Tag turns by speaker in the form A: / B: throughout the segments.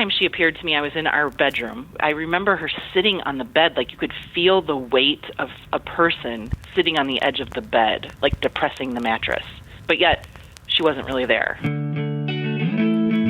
A: time she appeared to me, I was in our bedroom. I remember her sitting on the bed, like you could feel the weight of a person sitting on the edge of the bed, like depressing the mattress. But yet, she wasn't really there.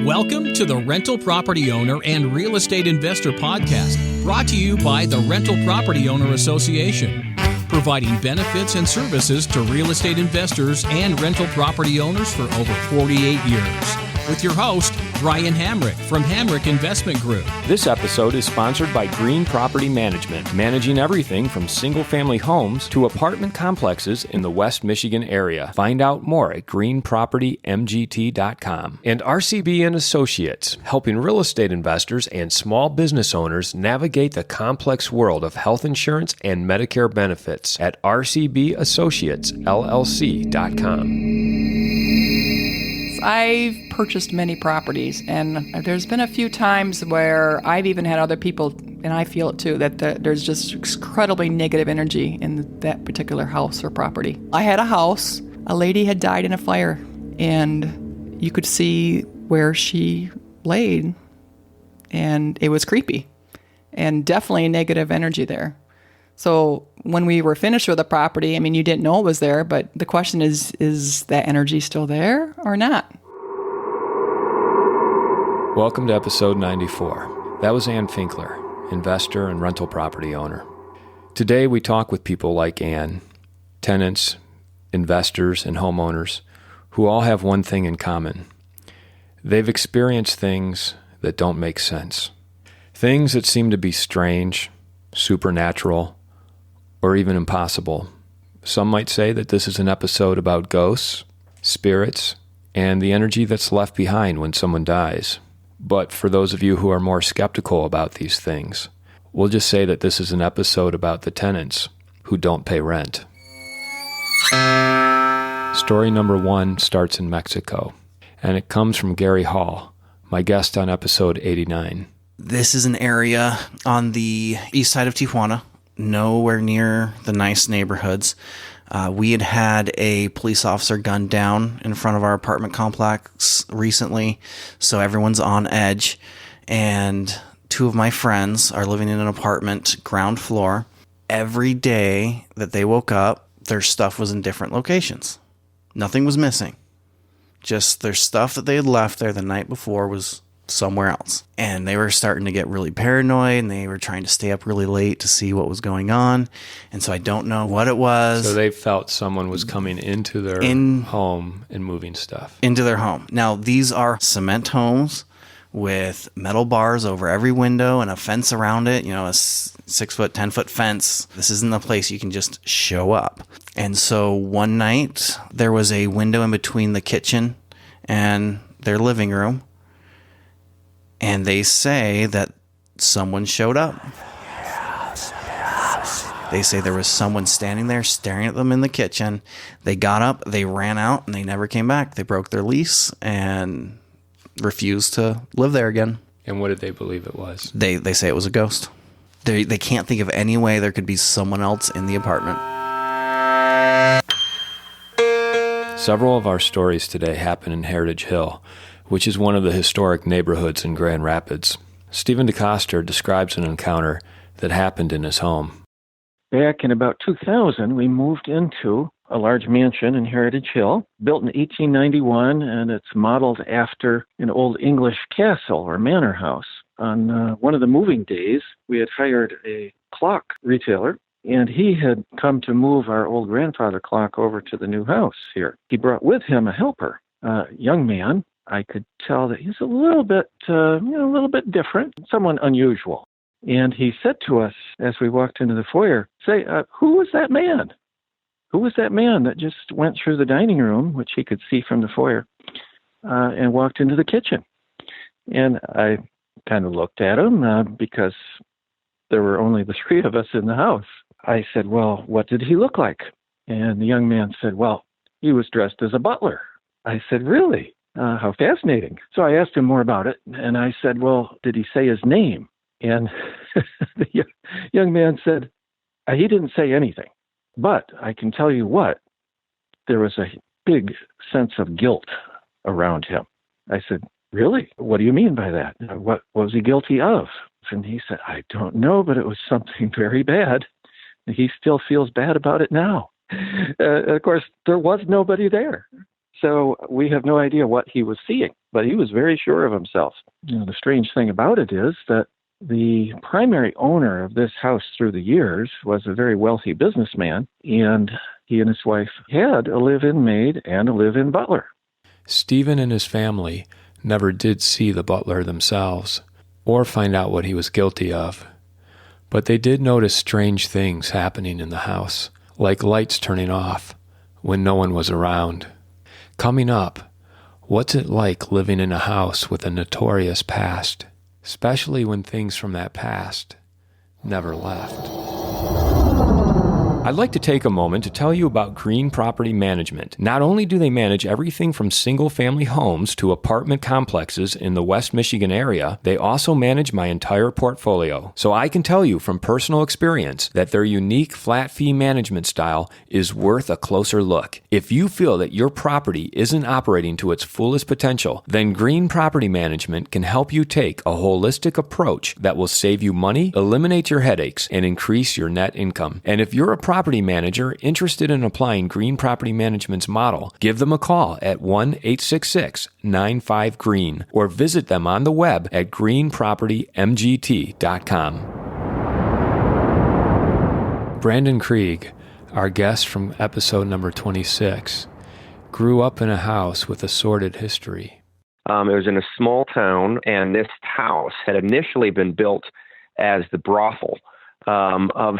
B: Welcome to the Rental Property Owner and Real Estate Investor Podcast, brought to you by the Rental Property Owner Association, providing benefits and services to real estate investors and rental property owners for over 48 years. With your host, Brian Hamrick from Hamrick Investment Group.
C: This episode is sponsored by Green Property Management, managing everything from single-family homes to apartment complexes in the West Michigan area. Find out more at greenpropertymgt.com. And RCB and Associates, helping real estate investors and small business owners navigate the complex world of health insurance and Medicare benefits at rcbassociatesllc.com.
D: I've purchased many properties, and there's been a few times where I've even had other people, and I feel it too, that there's just incredibly negative energy in that particular house or property. I had a house, a lady had died in a fire, and you could see where she laid, and it was creepy, and definitely negative energy there. So when we were finished with the property, I mean, you didn't know it was there, but the question is that energy still there or not?
C: Welcome to episode 94. That was Ann Finkler, investor and rental property owner. Today we talk with people like Ann, tenants, investors, and homeowners who all have one thing in common. They've experienced things that don't make sense. Things that seem to be strange, supernatural, or even impossible. Some might say that this is an episode about ghosts, spirits, and the energy that's left behind when someone dies. But for those of you who are more skeptical about these things, we'll just say that this is an episode about the tenants who don't pay rent. Story number 1 starts in Mexico, and it comes from Gary Hall, my guest on episode 89.
E: This is an area on the east side of Tijuana, nowhere near the nice neighborhoods. We had a police officer gunned down in front of our apartment complex recently, so everyone's on edge. And 2 of my friends are living in an apartment, ground floor. Every day that they woke up, their stuff was in different locations. Nothing was missing. Just their stuff that they had left there the night before was somewhere else. And they were starting to get really paranoid, and they were trying to stay up really late to see what was going on. And so I don't know what it was.
C: So they felt someone was coming into their home and moving stuff.
E: Into their home. Now, these are cement homes with metal bars over every window and a fence around it, a 6-foot, 10-foot fence. This isn't a place you can just show up. And so one night, there was a window in between the kitchen and their living room. And they say that someone showed up. They say there was someone standing there staring at them in the kitchen. They got up, they ran out, and they never came back. They broke their lease and refused to live there again.
C: And what did they believe it was?
E: They say it was a ghost. They can't think of any way there could be someone else in the apartment.
C: Several of our stories today happen in Heritage Hill, which is one of the historic neighborhoods in Grand Rapids. Stephen DeKoster describes an encounter that happened in his home.
F: Back in about 2000, we moved into a large mansion in Heritage Hill, built in 1891, and it's modeled after an old English castle or manor house. On one of the moving days, we had hired a clock retailer, and he had come to move our old grandfather clock over to the new house here. He brought with him a helper, a young man. I could tell that he's a little bit different, someone unusual. And he said to us as we walked into the foyer, who was that man? Who was that man that just went through the dining room, which he could see from the foyer, and walked into the kitchen? And I kind of looked at him because there were only the 3 of us in the house. I said, well, what did he look like? And the young man said, well, he was dressed as a butler. I said, really? How fascinating. So I asked him more about it, and I said, well, did he say his name? And the young man said, he didn't say anything. But I can tell you what, there was a big sense of guilt around him. I said, really? What do you mean by that? What was he guilty of? And he said, I don't know, but it was something very bad. He still feels bad about it now. Of course, there was nobody there. So we have no idea what he was seeing, but he was very sure of himself. The strange thing about it is that the primary owner of this house through the years was a very wealthy businessman, and he and his wife had a live-in maid and a live-in butler.
C: Stephen and his family never did see the butler themselves or find out what he was guilty of, but they did notice strange things happening in the house, like lights turning off when no one was around. Coming up, what's it like living in a house with a notorious past, especially when things from that past never left? I'd like to take a moment to tell you about Green Property Management. Not only do they manage everything from single-family homes to apartment complexes in the West Michigan area, they also manage my entire portfolio. So I can tell you from personal experience that their unique flat-fee management style is worth a closer look. If you feel that your property isn't operating to its fullest potential, then Green Property Management can help you take a holistic approach that will save you money, eliminate your headaches, and increase your net income. And if you're a property manager interested in applying Green Property Management's model, give them a call at 1-866-95-GREEN or visit them on the web at greenpropertymgt.com. Brandon Krieg, our guest from episode number 26, grew up in a house with a sordid history.
G: It was in a small town, and this house had initially been built as the brothel of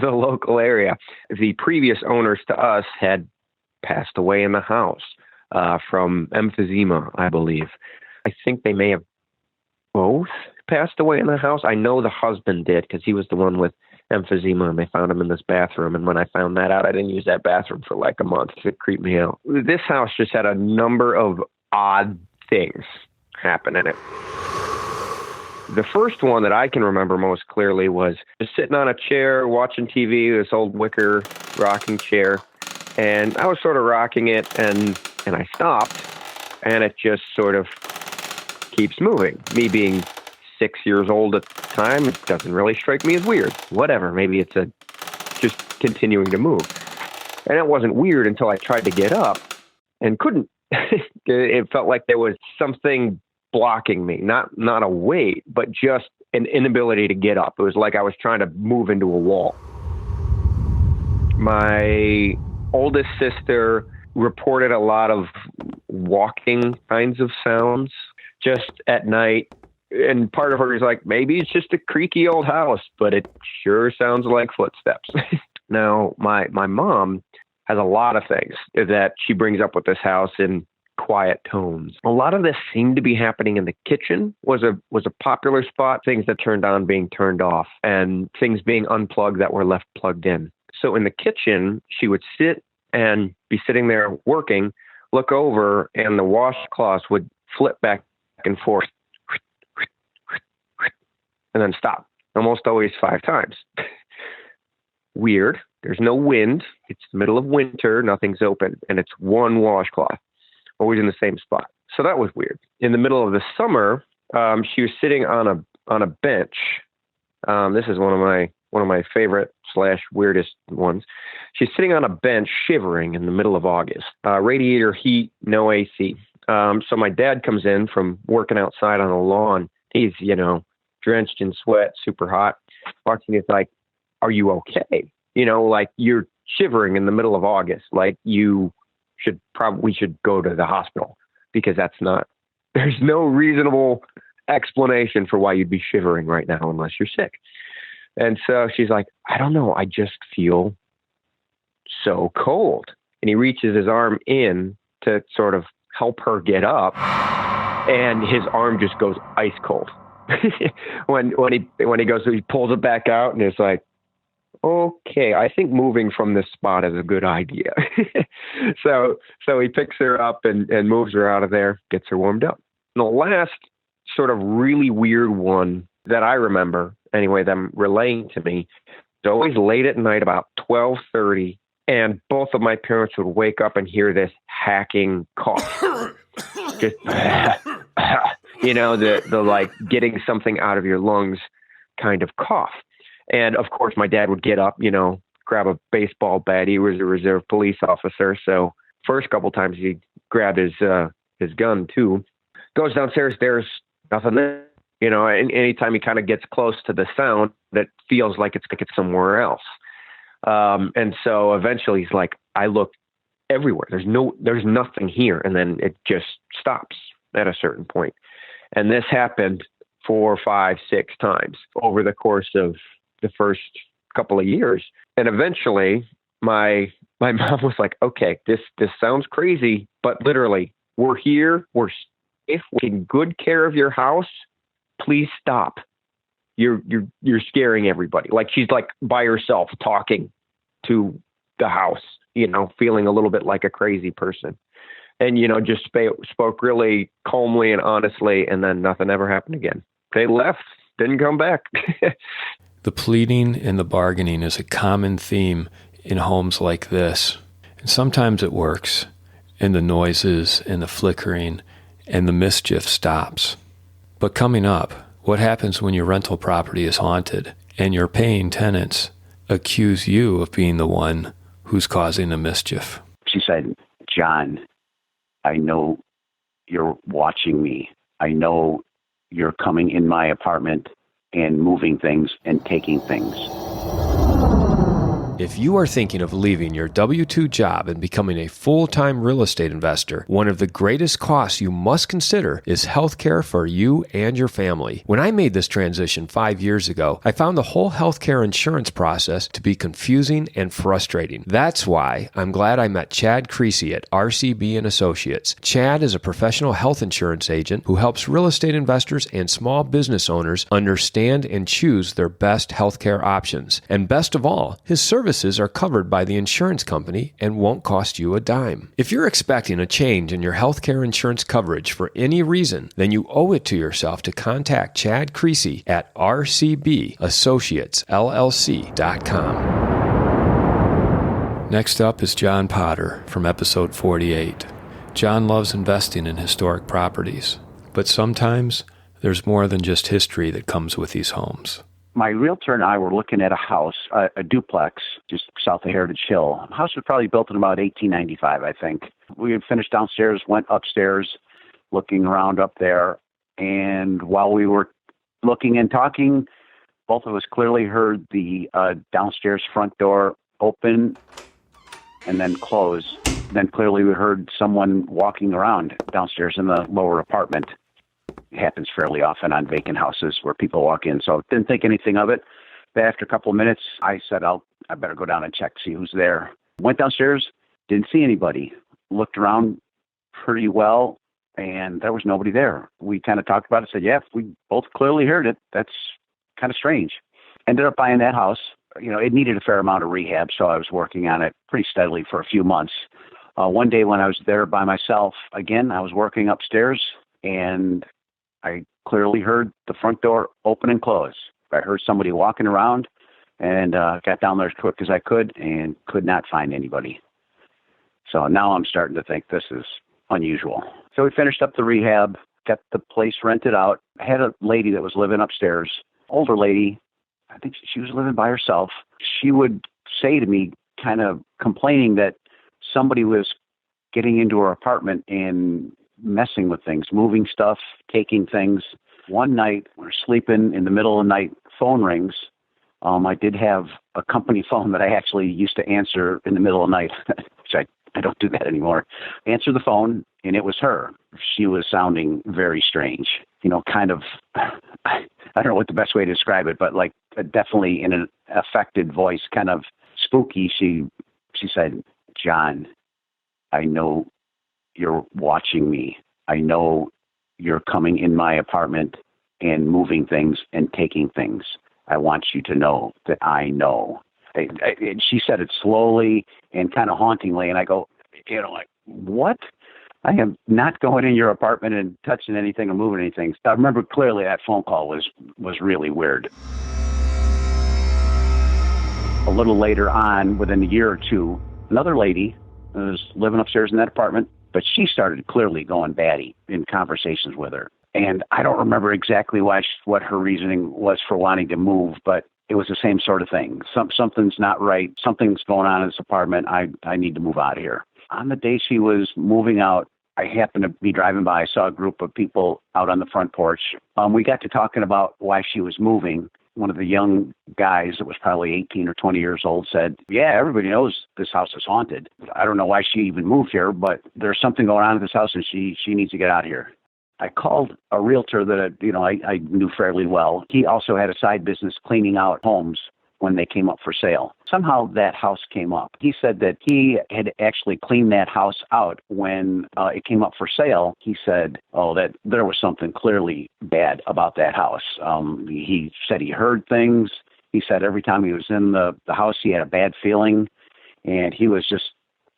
G: the local area. The previous owners to us had passed away in the house from emphysema, I believe. I think they may have both passed away in the house. I know the husband did because he was the one with emphysema, and they found him in this bathroom. And when I found that out, I didn't use that bathroom for like a month. It creeped me out. This house just had a number of odd things happen in it. The first one that I can remember most clearly was just sitting on a chair watching TV, this old wicker rocking chair, and I was sort of rocking it, and I stopped, and it just sort of keeps moving. Me being 6 years old at the time, it doesn't really strike me as weird. Whatever, maybe it's just continuing to move. And it wasn't weird until I tried to get up and couldn't. It felt like there was something blocking me, not a weight, but just an inability to get up. It was like I was trying to move into a wall. My oldest sister reported a lot of walking kinds of sounds just at night. And part of her is like, maybe it's just a creaky old house, but it sure sounds like footsteps. Now, my mom has a lot of things that she brings up with this house in quiet tones. A lot of this seemed to be happening in the kitchen, was a popular spot, things that turned on being turned off and things being unplugged that were left plugged in. So in the kitchen, she would sit and be sitting there working, look over, and the washcloths would flip back and forth and then stop, almost always 5 times. Weird. There's no wind. It's the middle of winter. Nothing's open. And it's one washcloth, always in the same spot. So that was weird. In the middle of the summer, she was sitting on a bench. This is one of my favorite / weirdest ones. She's sitting on a bench shivering in the middle of August. Radiator heat, no AC. So my dad comes in from working outside on the lawn. He's, drenched in sweat, super hot. Walks in, he's like, "Are you okay? Like you're shivering in the middle of August. Like we should go to the hospital because there's no reasonable explanation for why you'd be shivering right now unless you're sick." And so she's like, "I don't know. I just feel so cold." And he reaches his arm in to sort of help her get up, and his arm just goes ice cold. when he goes, he pulls it back out, and it's like, okay, I think moving from this spot is a good idea. So he picks her up and moves her out of there, gets her warmed up. And the last sort of really weird one that I remember, anyway, them relaying to me, it's always late at night, about 12:30, and both of my parents would wake up and hear this hacking cough. Just, the like getting something out of your lungs kind of cough. And of course, my dad would get up, grab a baseball bat. He was a reserve police officer. So first couple times he grabbed his gun too. Goes downstairs, there's nothing there. And anytime he kind of gets close to the sound, that feels like it's somewhere else. And so eventually he's like, I looked everywhere. There's nothing here. And then it just stops at a certain point. And this happened 4, 5, 6 times over the course of the first couple of years. And eventually my mom was like, okay, this sounds crazy, but literally we're here. We're safe. We're taking good care of your house. Please stop. You're scaring everybody. Like she's like by herself talking to the house, feeling a little bit like a crazy person. And, just spoke really calmly and honestly, and then nothing ever happened again. They left, didn't come back.
C: The pleading and the bargaining is a common theme in homes like this. And sometimes it works, and the noises and the flickering and the mischief stops. But coming up, what happens when your rental property is haunted and your paying tenants accuse you of being the one who's causing the mischief?
H: She said, John, I know you're watching me. I know you're coming in my apartment and moving things and taking things.
C: If you are thinking of leaving your W-2 job and becoming a full-time real estate investor, one of the greatest costs you must consider is health care for you and your family. When I made this transition 5 years ago, I found the whole healthcare insurance process to be confusing and frustrating. That's why I'm glad I met Chad Creasy at RCB & Associates. Chad is a professional health insurance agent who helps real estate investors and small business owners understand and choose their best healthcare options. And best of all, his services are covered by the insurance company and won't cost you a dime. If you're expecting a change in your healthcare insurance coverage for any reason, then you owe it to yourself to contact Chad Creasy at rcbassociatesllc.com. Next up is John Potter from episode 48. John loves investing in historic properties, but sometimes there's more than just history that comes with these homes.
H: My realtor and I were looking at a house, a duplex, just south of Heritage Hill. The house was probably built in about 1895, I think. We had finished downstairs, went upstairs, looking around up there. And while we were looking and talking, both of us clearly heard the downstairs front door open and then close. Then clearly we heard someone walking around downstairs in the lower apartment. It happens fairly often on vacant houses where people walk in. So didn't think anything of it. But after a couple of minutes, I said, I better go down and check, see who's there. Went downstairs, didn't see anybody. Looked around pretty well, and there was nobody there. We kind of talked about it, said, yeah, we both clearly heard it. That's kind of strange. Ended up buying that house. It needed a fair amount of rehab, so I was working on it pretty steadily for a few months. One day when I was there by myself, again, I was working upstairs, and I clearly heard the front door open and close. I heard somebody walking around and got down there as quick as I could and could not find anybody. So now I'm starting to think this is unusual. So we finished up the rehab, got the place rented out. I had a lady that was living upstairs, older lady. I think she was living by herself. She would say to me, kind of complaining that somebody was getting into her apartment and messing with things, moving stuff, taking things. One night, we're sleeping in the middle of the night, phone rings. I did have a company phone that I actually used to answer in the middle of the night, which I don't do that anymore. Answer the phone, and it was her. She was sounding very strange, kind of, I don't know what the best way to describe it, but like definitely in an affected voice, kind of spooky. She said, John, I know you're watching me. I know you're coming in my apartment and moving things and taking things. I want you to know that I know. She said it slowly and kind of hauntingly, and I go, like, what? I am not going in your apartment and touching anything or moving anything. I remember clearly that phone call was really weird. A little later on, within a year or two, another lady was living upstairs in that apartment, But she started clearly going batty in conversations with her. And I don't remember exactly what her reasoning was for wanting to move, but it was the same sort of thing. Something's not right. Something's going on in this apartment. I need to move out of here. On the day she was moving out, I happened to be driving by. I saw a group of people out on the front porch. We got to talking about why she was moving. One of the young guys that was probably 18 or 20 years old said, yeah, everybody knows this house is haunted. I don't know why she even moved here, but there's something going on in this house and she needs to get out of here. I called a realtor that I knew fairly well. He also had a side business cleaning out homes when they came up for sale. Somehow that house came up. He said that he had actually cleaned that house out when it came up for sale. He said, that there was something clearly bad about that house. He said he heard things. He said every time he was in the house, he had a bad feeling, and he was just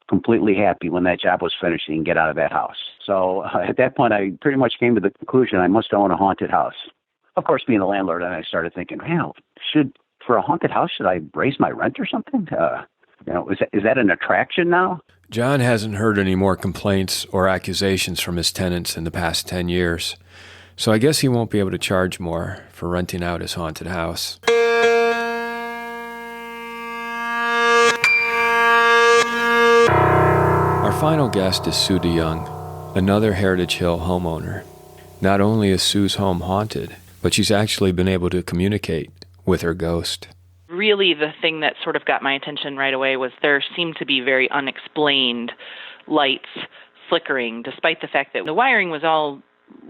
H: completely happy when that job was finished and he can get out of that house. So at that point, I pretty much came to the conclusion I must own a haunted house. Of course, being a landlord, and I started thinking, for a haunted house, should I raise my rent or something? Is that an attraction now?
C: John hasn't heard any more complaints or accusations from his tenants in the past 10 years, so I guess he won't be able to charge more for renting out his haunted house. Our final guest is Sue DeJong, another Heritage Hill homeowner. Not only is Sue's home haunted, but she's actually been able to communicate with her ghost.
A: Really, the thing that sort of got my attention right away was there seemed to be very unexplained lights flickering, despite the fact that the wiring was all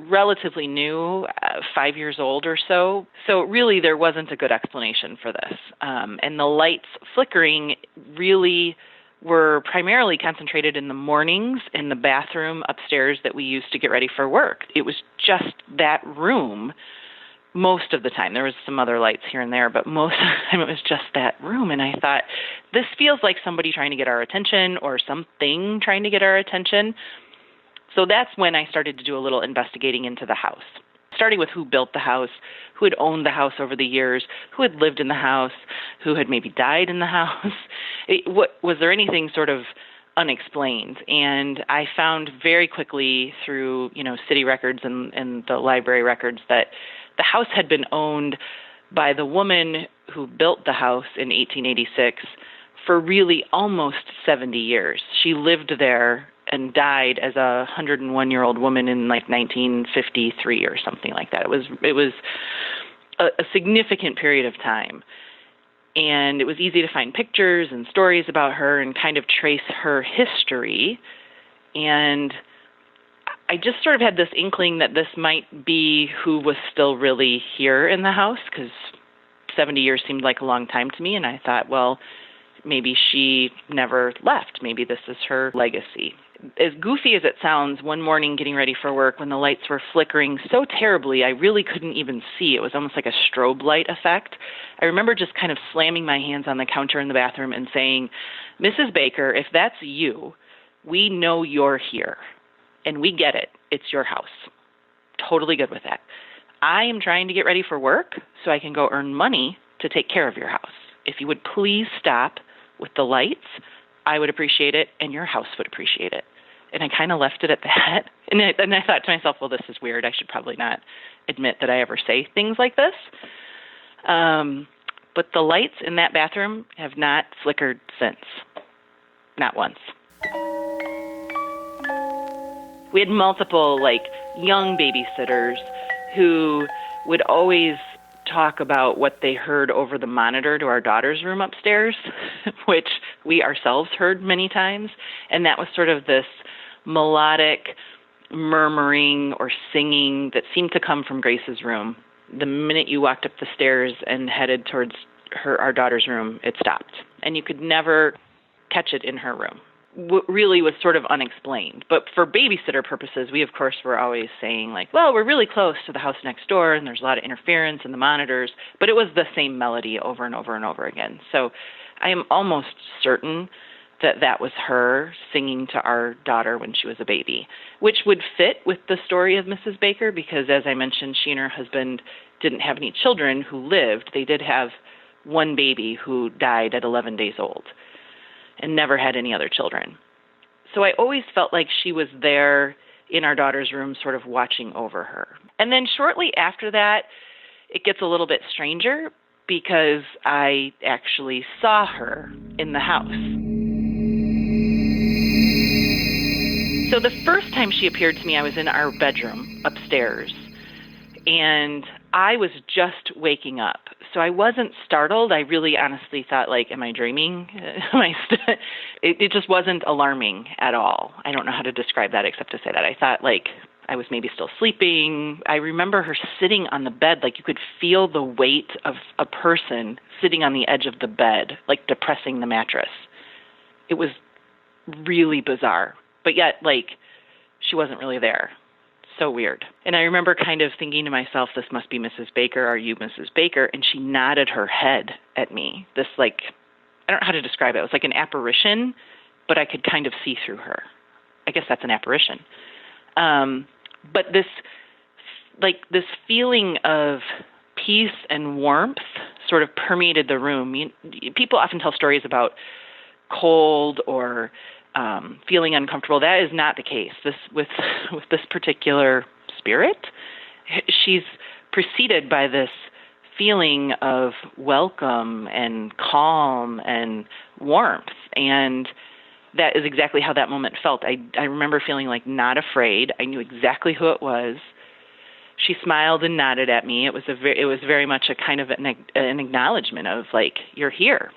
A: relatively new, 5 years old or so. So really, there wasn't a good explanation for this. And the lights flickering really were primarily concentrated in the mornings in the bathroom upstairs that we used to get ready for work. It was just that room most of the time. There was some other lights here and there, but most of the time it was just that room. And I thought, this feels like somebody trying to get our attention or something trying to get our attention. So that's when I started to do a little investigating into the house, starting with who built the house, who had owned the house over the years, who had lived in the house, who had maybe died in the house. Was there anything sort of unexplained? And I found very quickly through, city records and the library records that the house had been owned by the woman who built the house in 1886 for really almost 70 years. She lived there and died as a 101-year-old woman in 1953 or something like that. It was a significant period of time. And it was easy to find pictures and stories about her and kind of trace her history. And I just sort of had this inkling that this might be who was still really here in the house, because 70 years seemed like a long time to me. And I thought, well, maybe she never left. Maybe this is her legacy. As goofy as it sounds, one morning getting ready for work when the lights were flickering so terribly, I really couldn't even see. It was almost like a strobe light effect. I remember just kind of slamming my hands on the counter in the bathroom and saying, Mrs. Baker, if that's you, we know you're here. And we get it. It's your house. Totally good with that. I am trying to get ready for work so I can go earn money to take care of your house. If you would please stop with the lights, I would appreciate it, and your house would appreciate it. And I kind of left it at that. And I thought to myself, well, this is weird. I should probably not admit that I ever say things like this. But the lights in that bathroom have not flickered since. Not once. We had multiple, young babysitters who would always talk about what they heard over the monitor to our daughter's room upstairs, which we ourselves heard many times. And that was sort of this melodic murmuring or singing that seemed to come from Grace's room. The minute you walked up the stairs and headed towards our daughter's room, it stopped. And you could never catch it in her room. Really was sort of unexplained. But for babysitter purposes, we, of course, were always saying, well, we're really close to the house next door, and there's a lot of interference in the monitors. But it was the same melody over and over and over again. So I am almost certain that was her singing to our daughter when she was a baby, which would fit with the story of Mrs. Baker, because, as I mentioned, she and her husband didn't have any children who lived. They did have one baby who died at 11 days old and never had any other children. So I always felt like she was there in our daughter's room, sort of watching over her. And then shortly after that, it gets a little bit stranger because I actually saw her in the house. So the first time she appeared to me, I was in our bedroom upstairs, and I was just waking up. So I wasn't startled. I really honestly thought, like, am I dreaming? It just wasn't alarming at all. I don't know how to describe that except to say that. I thought, like, I was maybe still sleeping. I remember her sitting on the bed, like you could feel the weight of a person sitting on the edge of the bed, like depressing the mattress. It was really bizarre. But yet, like, she wasn't really there. So weird. And I remember kind of thinking to myself, this must be Mrs. Baker. Are you Mrs. Baker? And she nodded her head at me. This, like, I don't know how to describe it. It was like an apparition, but I could kind of see through her. I guess that's an apparition. But this feeling of peace and warmth sort of permeated the room. People often tell stories about cold or feeling uncomfortable. That is not the case. With this particular spirit, she's preceded by this feeling of welcome and calm and warmth, and that is exactly how that moment felt. I remember feeling like not afraid. I knew exactly who it was. She smiled and nodded at me. It was very much a kind of an acknowledgement of, like, you're here.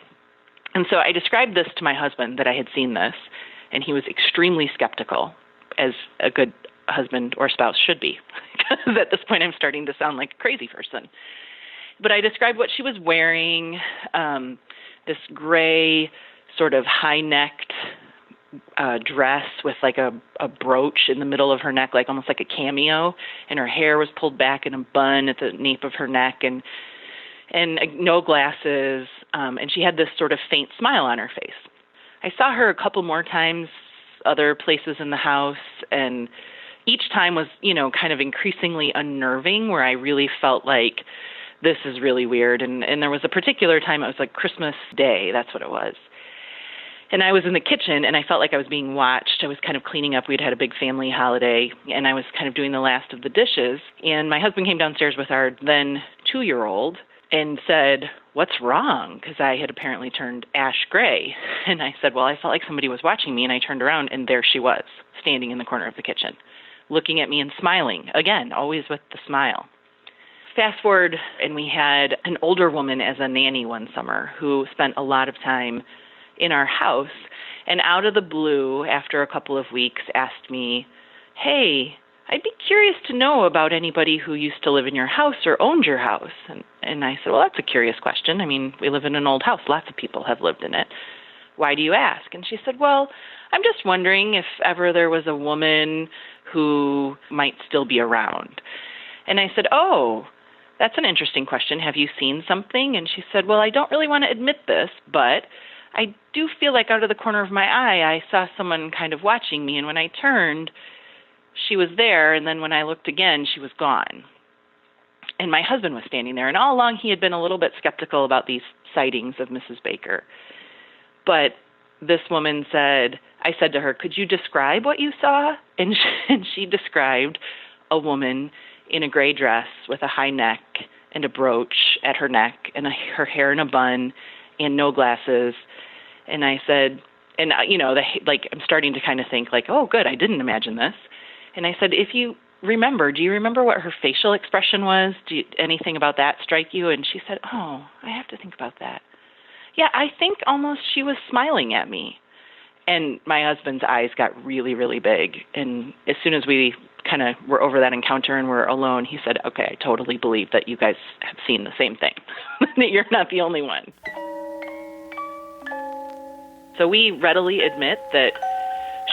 A: And so I described this to my husband, that I had seen this, and he was extremely skeptical, as a good husband or spouse should be, because at this point I'm starting to sound like a crazy person. But I described what she was wearing, this gray sort of high-necked dress with like a brooch in the middle of her neck, like almost like a cameo, and her hair was pulled back in a bun at the nape of her neck, and no glasses, and she had this sort of faint smile on her face. I saw her a couple more times other places in the house, and each time was, kind of increasingly unnerving, where I really felt like this is really weird. And there was a particular time, it was like Christmas Day, that's what it was. And I was in the kitchen, and I felt like I was being watched. I was kind of cleaning up. We'd had a big family holiday, and I was kind of doing the last of the dishes. And my husband came downstairs with our then 2-year-old and said, "What's wrong?" Because I had apparently turned ash gray. And I said, well, I felt like somebody was watching me, and I turned around, and there she was, standing in the corner of the kitchen, looking at me and smiling. Again, always with the smile. Fast forward, and we had an older woman as a nanny one summer who spent a lot of time in our house, and out of the blue, after a couple of weeks, asked me, "Hey, I'd be curious to know about anybody who used to live in your house or owned your house." And I said, well, that's a curious question. I mean, we live in an old house. Lots of people have lived in it. Why do you ask? And she said, well, I'm just wondering if ever there was a woman who might still be around. And I said, oh, that's an interesting question. Have you seen something? And she said, well, I don't really want to admit this, but I do feel like out of the corner of my eye, I saw someone kind of watching me. And when I turned, she was there. And then when I looked again, she was gone. And my husband was standing there. And all along, he had been a little bit skeptical about these sightings of Mrs. Baker. But this woman said, I said to her, could you describe what you saw? And she described a woman in a gray dress with a high neck and a brooch at her neck and her hair in a bun and no glasses. And I said, and I'm starting to kind of think like, oh, good, I didn't imagine this. And I said, do you remember what her facial expression was? Anything about that strike you? And she said, oh, I have to think about that. Yeah, I think almost she was smiling at me. And my husband's eyes got really, really big. And as soon as we kind of were over that encounter and were alone, he said, okay, I totally believe that you guys have seen the same thing, that you're not the only one. So we readily admit that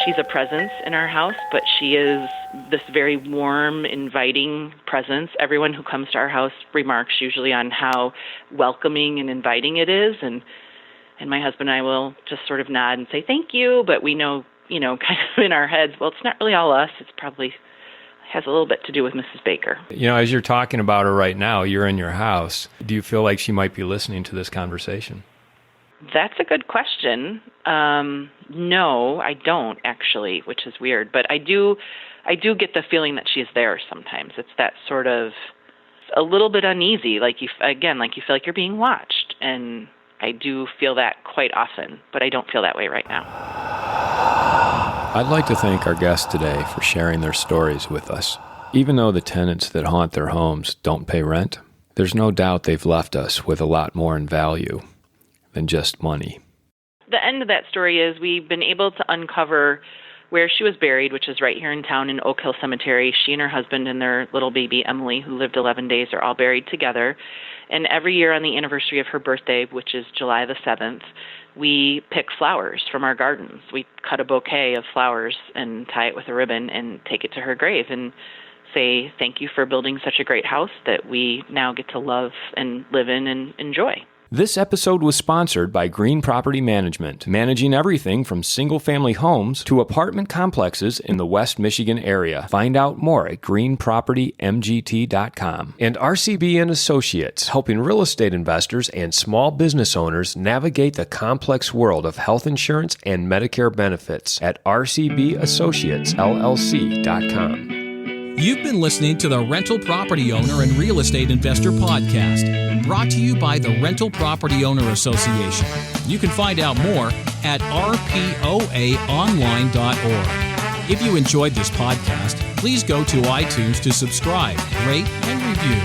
A: she's a presence in our house, but she is this very warm, inviting presence. Everyone who comes to our house remarks usually on how welcoming and inviting it is, and my husband and I will just sort of nod and say thank you, but we know, kind of in our heads, well, it's not really all us. It's probably has a little bit to do with Mrs. Baker.
C: As you're talking about her right now, you're in your house. Do you feel like she might be listening to this conversation?
A: That's a good question. No, I don't actually, which is weird. But I do get the feeling that she's there sometimes. It's that sort of a little bit uneasy, like you feel like you're being watched. And I do feel that quite often, but I don't feel that way right now.
C: I'd like to thank our guests today for sharing their stories with us. Even though the tenants that haunt their homes don't pay rent, there's no doubt they've left us with a lot more in value than just money.
A: The end of that story is we've been able to uncover where she was buried, which is right here in town in Oak Hill Cemetery. She and her husband and their little baby, Emily, who lived 11 days, are all buried together. And every year on the anniversary of her birthday, which is July the 7th, we pick flowers from our gardens. We cut a bouquet of flowers and tie it with a ribbon and take it to her grave and say thank you for building such a great house that we now get to love and live in and enjoy.
C: This episode was sponsored by Green Property Management, managing everything from single-family homes to apartment complexes in the West Michigan area. Find out more at greenpropertymgt.com. And RCB & Associates, helping real estate investors and small business owners navigate the complex world of health insurance and Medicare benefits at rcbassociatesllc.com.
B: You've been listening to the Rental Property Owner and Real Estate Investor Podcast, brought to you by the Rental Property Owner Association. You can find out more at rpoaonline.org. If you enjoyed this podcast, please go to iTunes to subscribe, rate, and review.